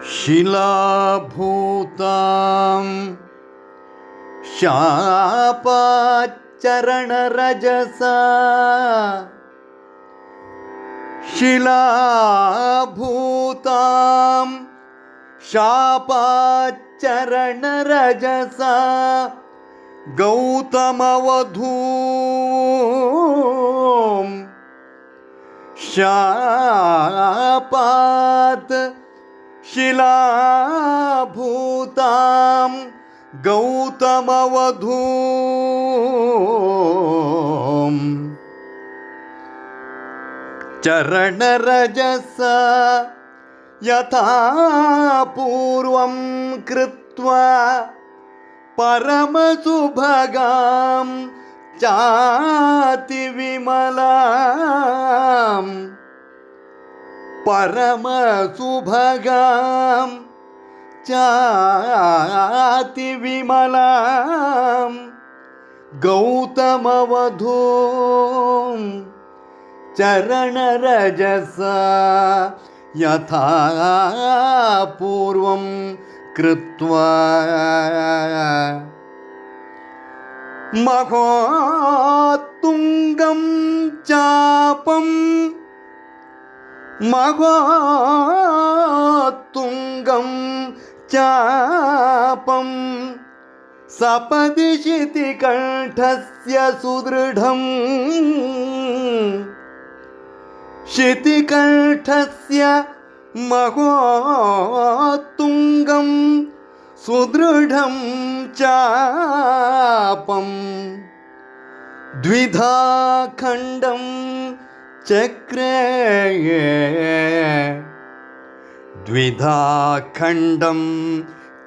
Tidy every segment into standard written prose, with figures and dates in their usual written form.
ಶಿಲಾಭೂತಾಂ ಶಾಪಾಚರಣರಜಸ ಶಿಲಾಭೂತಾಂ ಶಾಪಾಚರಣರಜಸ ಗೌತಮವಧೂಂ ಶಾಪಾತ್ ಶಿಲಾಭೂತಾಂ ಗೌತಮವಧೂಂ ಚರಣರಜಸ ಯಥಾ ಪೂರ್ವಂ ಕೃತ್ವಾ ಪರಮಸುಭಗಾಂ ಚಾತಿ ವಿಮಲಾಂ ಪರಮಸುಭಗಾಂ ಚಾತಿ ವಿಮಲಾಂ ಗೌತಮವಧೂಂ ಚರಣರಜಸ ಯಥಾ ಪೂರ್ವಂ ಕೃತ್ವಾ ಮಹೋತ್ತುಂಗಂ ಚಾಪಂ ಮಹೋತ್ತುಂಗಂ ಚಾಪಂ ಸಪದಿ ಶಿತಿಕಂಠಸ್ಯ ಸುದೃಢಂ ಶಿತಿಕಂಠಸ್ಯ ಮಹೋತ್ತುಂಗಂ ಸುದೃಢಂ ಚಾಪಂ ದ್ವಿಧಾ ಖಂಡಂ ಚಕ್ರೇ ದ್ವಿಧಾ ಖಂಡಂ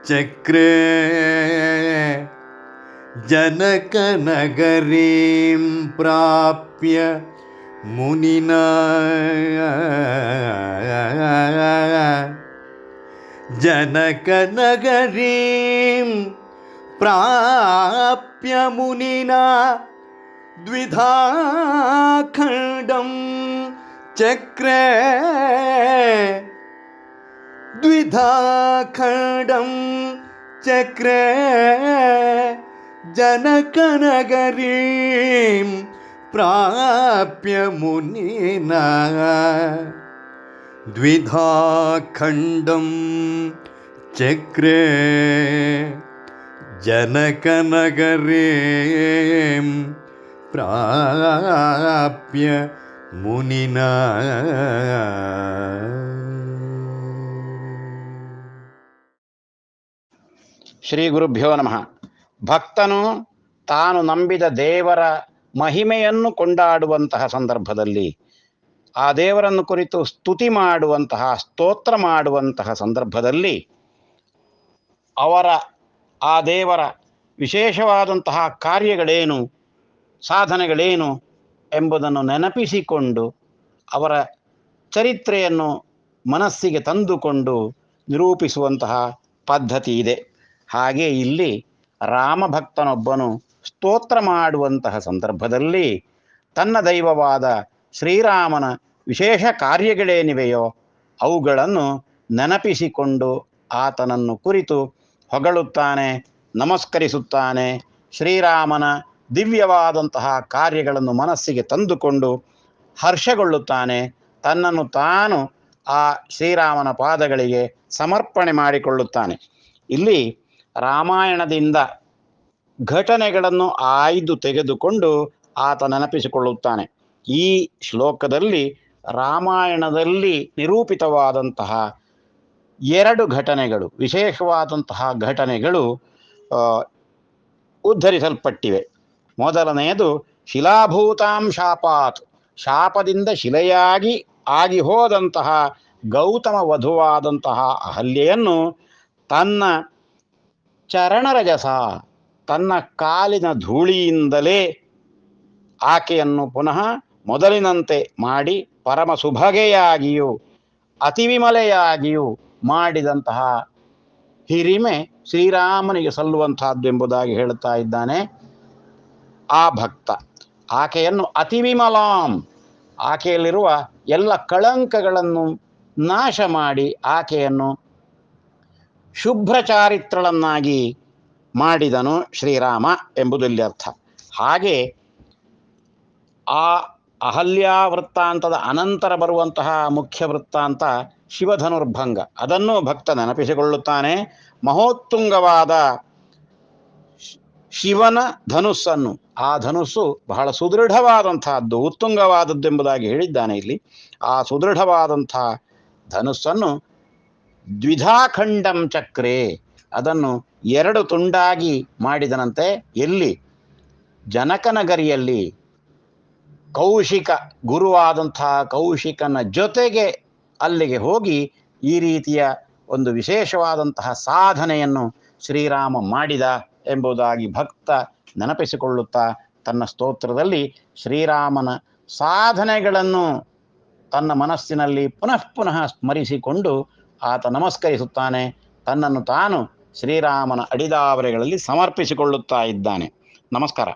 ಚಕ್ರೇ ಜನಕನಗರೀಂ ಪ್ರಾಪ್ಯ ಮುನಿನಾ ಜನಕನಗರೀಂ ಪ್ರಾಪ್ಯ ಮುನಿನಾ ದ್ವಿಧಾ ಖಂಡಂ ಚಕ್ರೇ ದ್ವಿಧಾ ಖಂಡಂ ಚಕ್ರೇ ಜನಕನಗರೀಂ ಪ್ರಾಪ್ಯ ಮುನಿನಾ ದ್ವಿಧಾ ಖಂಡಂ ಚಕ್ರೇ ಜನಕನಗರೀಂ ಪ್ರಾಪ್ಯ ಮುನಿನಾ. ಶ್ರೀ ಗುರುಭ್ಯೋ ನಮಃ. ಭಕ್ತನು ತಾನು ನಂಬಿದ ದೇವರ ಮಹಿಮೆಯನ್ನು ಕೊಂಡಾಡುವಂತಹ ಸಂದರ್ಭದಲ್ಲಿ, ಆ ದೇವರನ್ನು ಕುರಿತು ಸ್ತುತಿ ಮಾಡುವಂತಹ, ಸ್ತೋತ್ರ ಮಾಡುವಂತಹ ಸಂದರ್ಭದಲ್ಲಿ ಆ ದೇವರ ವಿಶೇಷವಾದಂತಹ ಕಾರ್ಯಗಳೇನು, ಸಾಧನೆಗಳೇನು ಎಂಬುದನ್ನು ನೆನಪಿಸಿಕೊಂಡು ಅವರ ಚರಿತ್ರೆಯನ್ನು ಮನಸ್ಸಿಗೆ ತಂದುಕೊಂಡು ನಿರೂಪಿಸುವಂತಹ ಪದ್ಧತಿ ಇದೆ. ಹಾಗೆ ಇಲ್ಲಿ ರಾಮಭಕ್ತನೊಬ್ಬನು ಸ್ತೋತ್ರ ಮಾಡುವಂತಹ ಸಂದರ್ಭದಲ್ಲಿ ತನ್ನ ದೈವವಾದ ಶ್ರೀರಾಮನ ವಿಶೇಷ ಕಾರ್ಯಗಳೇನಿವೆಯೋ ಅವುಗಳನ್ನು ನೆನಪಿಸಿಕೊಂಡು ಆತನನ್ನು ಕುರಿತು ಹೊಗಳುತ್ತಾನೆ, ನಮಸ್ಕರಿಸುತ್ತಾನೆ. ಶ್ರೀರಾಮನ ದಿವ್ಯವಾದಂತಹ ಕಾರ್ಯಗಳನ್ನು ಮನಸ್ಸಿಗೆ ತಂದುಕೊಂಡು ಹರ್ಷಗೊಳ್ಳುತ್ತಾನೆ. ತನ್ನನ್ನು ತಾನು ಆ ಶ್ರೀರಾಮನ ಪಾದಗಳಿಗೆ ಸಮರ್ಪಣೆ ಮಾಡಿಕೊಳ್ಳುತ್ತಾನೆ. ಇಲ್ಲಿ ರಾಮಾಯಣದಿಂದ ಘಟನೆಗಳನ್ನು ಆಯ್ದು ತೆಗೆದುಕೊಂಡು ಆತ ನೆನಪಿಸಿಕೊಳ್ಳುತ್ತಾನೆ. ಈ ಶ್ಲೋಕದಲ್ಲಿ ರಾಮಾಯಣದಲ್ಲಿ ನಿರೂಪಿತವಾದಂತಹ 2 ಘಟನೆಗಳು, ವಿಶೇಷವಾದಂತಹ ಘಟನೆಗಳು ಉದ್ಧರಿಸಲ್ಪಟ್ಟಿವೆ. ಮೊದಲನೆಯದು ಶಿಲಾಭೂತಾಂ ಶಾಪಾತ್, ಶಾಪದಿಂದ ಶಿಲೆಯಾಗಿ ಆಗಿ ಹೋದಂತಹ ಗೌತಮ ವಧುವಾದಂತಹ ಅಹಲ್ಯೆಯನ್ನು ತನ್ನ ಚರಣರಜಸ, ತನ್ನ ಕಾಲಿನ ಧೂಳಿಯಿಂದಲೇ ಆಕೆಯನ್ನು ಪುನಃ ಮೊದಲಿನಂತೆ ಮಾಡಿ ಪರಮ ಸುಭಗೆಯಾಗಿಯೂ ಅತಿವಿಮಲೆಯಾಗಿಯೂ ಮಾಡಿದಂತಹ ಹಿರಿಮೆ ಶ್ರೀರಾಮನಿಗೆ ಸಲ್ಲುವಂತಹದ್ದು ಎಂಬುದಾಗಿ ಹೇಳುತ್ತಾ ಇದ್ದಾನೆ ಆ ಭಕ್ತ. ಆಕೆಯನ್ನು ಅತಿವಿಮಲಾಂ, ಆಕೆಯಲ್ಲಿರುವ ಎಲ್ಲ ಕಳಂಕಗಳನ್ನು ನಾಶ ಮಾಡಿ ಆಕೆಯನ್ನು ಶುಭ್ರ ಚಾರಿತ್ರಳನ್ನಾಗಿ ಮಾಡಿದನು ಶ್ರೀರಾಮ ಎಂಬುದು ಇಲ್ಲಿ ಅರ್ಥ. ಹಾಗೆ ಆ ಅಹಲ್ಯಾ ವೃತ್ತಾಂತದ ಅನಂತರ ಬರುವಂತಹ ಮುಖ್ಯ ವೃತ್ತಾಂತ ಶಿವಧನುರ್ಭಂಗ. ಅದನ್ನು ಭಕ್ತ ನೆನಪಿಸಿಕೊಳ್ಳುತ್ತಾನೆ. ಮಹೋತ್ತುಂಗವಾದ ಶಿವನ ಧನುಸ್ಸನ್ನು, ಆ ಧನುಸ್ಸು ಬಹಳ ಸುದೃಢವಾದಂತಹದ್ದು, ಉತ್ತುಂಗವಾದದ್ದೆಂಬುದಾಗಿ ಹೇಳಿದ್ದಾನೆ ಇಲ್ಲಿ. ಆ ಸುದೃಢವಾದಂಥ ಧನುಸ್ಸನ್ನು ದ್ವಿಧಾಖಂಡಂ ಚಕ್ರೆ, ಅದನ್ನು 2 ತುಂಡಾಗಿ ಮಾಡಿದನಂತೆ. ಎಲ್ಲಿ? ಜನಕನಗರಿಯಲ್ಲಿ ಕೌಶಿಕ, ಗುರುವಾದಂಥ ಕೌಶಿಕನ ಜೊತೆಗೆ ಅಲ್ಲಿಗೆ ಹೋಗಿ ಈ ರೀತಿಯ ಒಂದು ವಿಶೇಷವಾದಂತಹ ಸಾಧನೆಯನ್ನು ಶ್ರೀರಾಮ ಮಾಡಿದ ಎಂಬುದಾಗಿ ಭಕ್ತ ನೆನಪಿಸಿಕೊಳ್ಳುತ್ತಾ ತನ್ನ ಸ್ತೋತ್ರದಲ್ಲಿ ಶ್ರೀರಾಮನ ಸಾಧನೆಗಳನ್ನು ತನ್ನ ಮನಸ್ಸಿನಲ್ಲಿ ಪುನಃ ಪುನಃ ಸ್ಮರಿಸಿಕೊಂಡು ಆತ ನಮಸ್ಕರಿಸುತ್ತಾನೆ. ತನ್ನನ್ನು ತಾನು ಶ್ರೀರಾಮನ ಅಡಿದಾವರೆಗಳಲ್ಲಿ ಸಮರ್ಪಿಸಿಕೊಳ್ಳುತ್ತಾ ಇದ್ದಾನೆ. ನಮಸ್ಕಾರ.